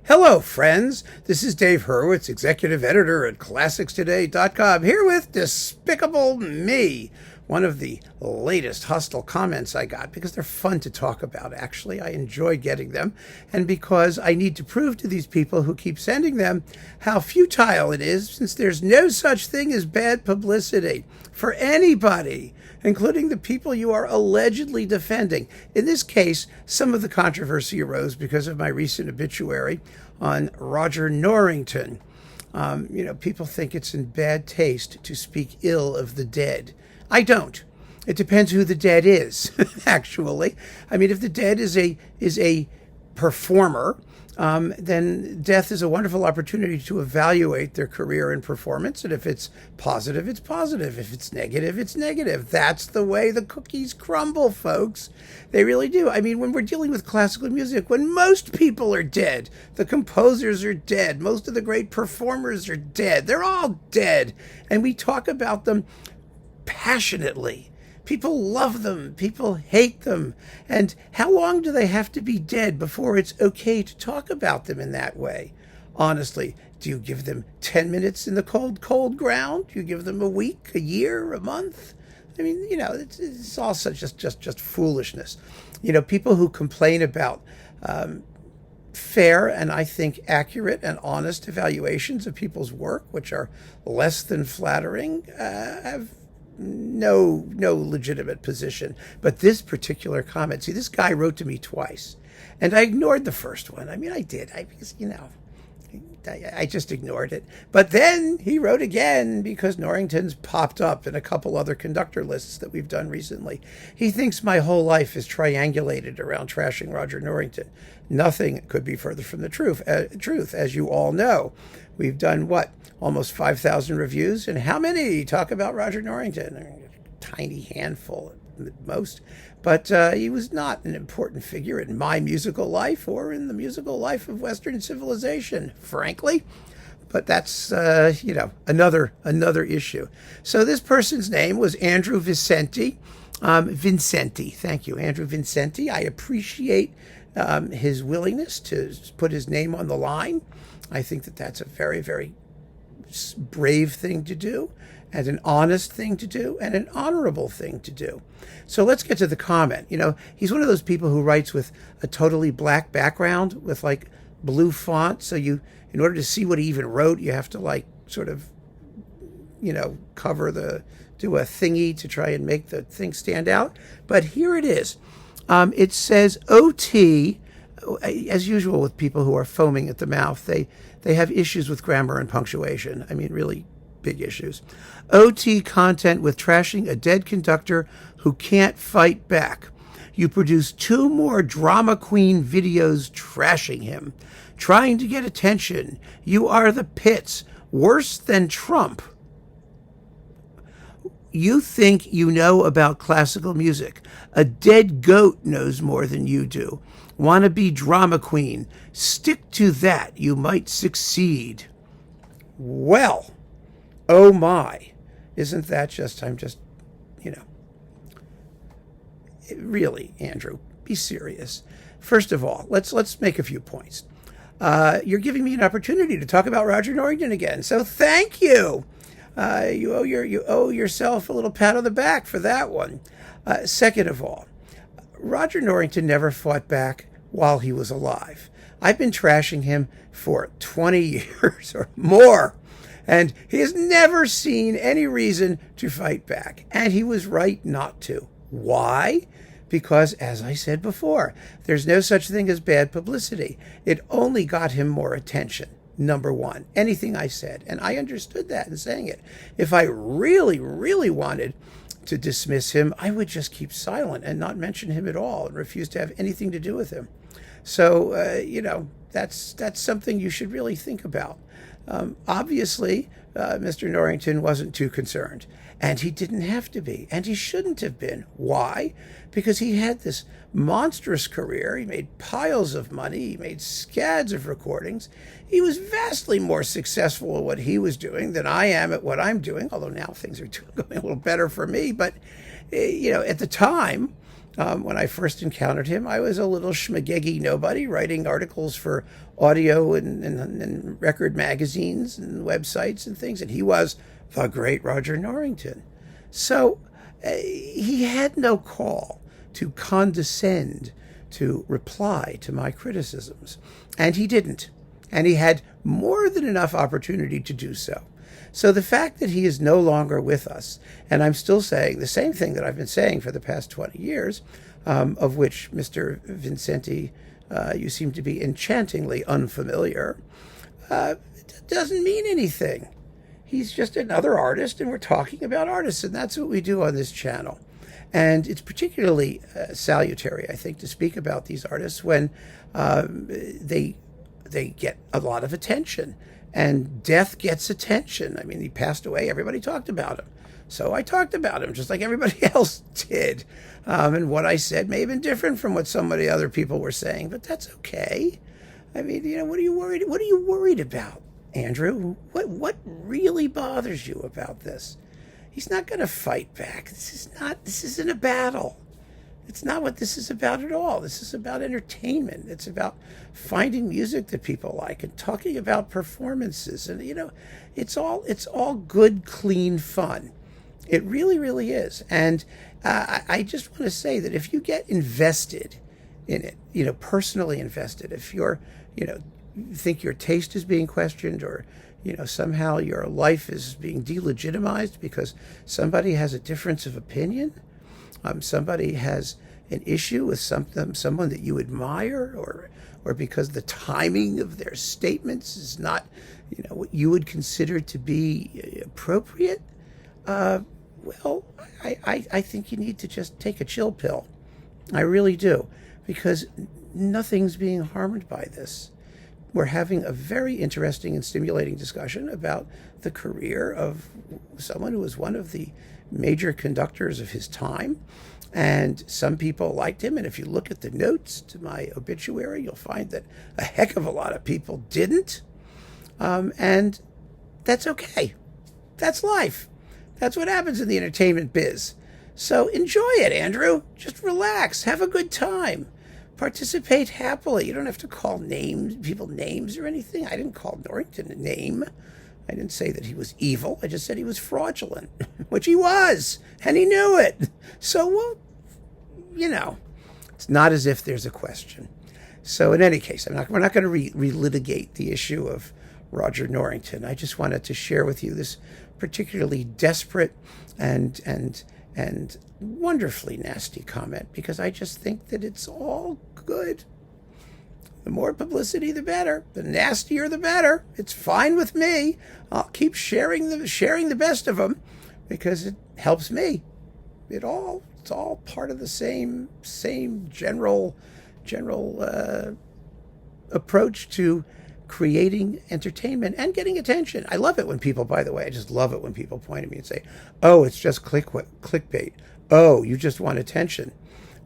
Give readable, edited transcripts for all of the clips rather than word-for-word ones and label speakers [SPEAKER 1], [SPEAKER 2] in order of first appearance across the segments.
[SPEAKER 1] Hello, friends. This is Dave Hurwitz, executive editor at ClassicsToday.com, here with Despicable Me, one of the latest hostile comments I got, because they're fun to talk about, actually. I enjoy getting them, and because I need to prove to these people who keep sending them how futile it is, since there's no such thing as bad publicity for anybody, including the people you are allegedly defending. In this case, some of the controversy arose because of my recent obituary on Roger Norrington. People think it's in bad taste to speak ill of the dead. I don't. It depends who the dead is, actually. I mean, if the dead is a performer, then death is a wonderful opportunity to evaluate their career and performance. And if it's positive, it's positive. If it's negative, it's negative. That's the way the cookies crumble, folks. They really do. I mean, when we're dealing with classical music, when most people are dead, the composers are dead, most of the great performers are dead. They're all dead. And we talk about them passionately. People love them. People hate them. And how long do they have to be dead before it's okay to talk about them in that way? Honestly, do you give them 10 minutes in the cold, cold ground? Do you give them a week, a year, a month? I mean, it's all such just foolishness. People who complain about fair and I think accurate and honest evaluations of people's work, which are less than flattering, have no legitimate position. But this particular comment, see, this guy wrote to me twice, and I ignored the first one. I mean, I did. I just ignored it. But then he wrote again because Norrington's popped up in a couple other conductor lists that we've done recently. He thinks my whole life is triangulated around trashing Roger Norrington. Nothing could be further from the truth. As you all know, we've done almost 5,000 reviews, and how many talk about Roger Norrington? A tiny handful at most. But he was not an important figure in my musical life or in the musical life of Western civilization, frankly. But that's, another issue. So this person's name was Andrew Vincenti. Thank you, Andrew Vincenti. I appreciate his willingness to put his name on the line. I think that that's a very, very brave thing to do, and an honest thing to do, and an honorable thing to do. So let's get to the comment. He's one of those people who writes with a totally black background with blue font. So in order to see what he even wrote, you have to do a thingy to try and make the thing stand out. But here it is. It says OT. As usual with people who are foaming at the mouth, they have issues with grammar and punctuation. I mean, really big issues. OT content with trashing a dead conductor who can't fight back. You produce 2 more drama queen videos trashing him, trying to get attention. You are the pits, worse than Trump. You think you know about classical music. A dead goat knows more than you do. Want to be drama queen. Stick to that. You might succeed. Well, oh my. Isn't that just, really, Andrew, be serious. First of all, let's make a few points. You're giving me an opportunity to talk about Roger Norrington again, so thank you. You owe yourself a little pat on the back for that one. Second of all, Roger Norrington never fought back while he was alive. I've been trashing him for 20 years or more, and he has never seen any reason to fight back. And he was right not to. Why? Because, as I said before, there's no such thing as bad publicity. It only got him more attention. Number one, anything I said, and I understood that in saying it. If I really, really wanted to dismiss him, I would just keep silent and not mention him at all and refuse to have anything to do with him. So, that's something you should really think about. Obviously, Mr. Norrington wasn't too concerned, and he didn't have to be, and he shouldn't have been. Why? Because he had this monstrous career. He made piles of money. He made scads of recordings. He was vastly more successful at what he was doing than I am at what I'm doing, although now things are going a little better for me. But, at the time, When I first encountered him, I was a little schmageggy nobody writing articles for audio and record magazines and websites and things, and he was the great Roger Norrington. So he had no call to condescend to reply to my criticisms, and he didn't. And he had more than enough opportunity to do so. So the fact that he is no longer with us, and I'm still saying the same thing that I've been saying for the past 20 years, of which, Mr. Vincenti, you seem to be enchantingly unfamiliar, doesn't mean anything. He's just another artist, and we're talking about artists, and that's what we do on this channel. And it's particularly salutary, I think, to speak about these artists when they get a lot of attention. And death gets attention. I mean, he passed away. Everybody talked about him. So I talked about him just like everybody else did. And what I said may have been different from what other people were saying, but that's okay. I mean, what are you worried about, Andrew? What really bothers you about this? He's not going to fight back. This isn't a battle. It's not what this is about at all. This is about entertainment. It's about finding music that people like and talking about performances. And, it's all good, clean fun. It really, really is. And I just want to say that if you get invested in it, personally invested, if you're, think your taste is being questioned or, somehow your life is being delegitimized because somebody has a difference of opinion, somebody has an issue with someone that you admire, or because the timing of their statements is not, what you would consider to be appropriate, well, I think you need to just take a chill pill. I really do, because nothing's being harmed by this. We're having a very interesting and stimulating discussion about the career of someone who was one of the major conductors of his time. And some people liked him. And if you look at the notes to my obituary, you'll find that a heck of a lot of people didn't. And that's okay. That's life. That's what happens in the entertainment biz. So enjoy it, Andrew. Just relax. Have a good time. Participate happily. You don't have to call people names or anything. I didn't call Norrington a name. I didn't say that he was evil. I just said he was fraudulent, which he was, and he knew it. So, well, it's not as if there's a question. So in any case, we're not going to relitigate the issue of Roger Norrington. I just wanted to share with you this particularly desperate and wonderfully nasty comment, because I just think that it's all good. The more publicity, the better. The nastier, the better. It's fine with me. I'll keep sharing the best of them because it helps me. It's all part of the same general approach to creating entertainment and getting attention. I love it when people, by the way, I just love it when people point at me and say, "Oh, it's just clickbait. Oh, you just want attention."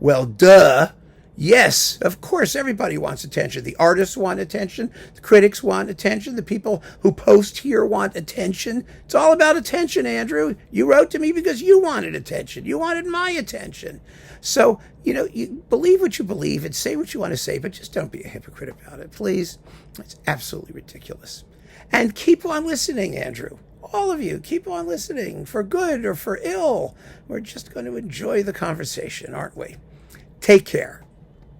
[SPEAKER 1] Well, duh. Yes, of course, everybody wants attention. The artists want attention. The critics want attention. The people who post here want attention. It's all about attention, Andrew. You wrote to me because you wanted attention. You wanted my attention. So, you believe what you believe and say what you want to say, but just don't be a hypocrite about it, please. It's absolutely ridiculous. And keep on listening, Andrew. All of you, keep on listening, for good or for ill. We're just going to enjoy the conversation, aren't we? Take care.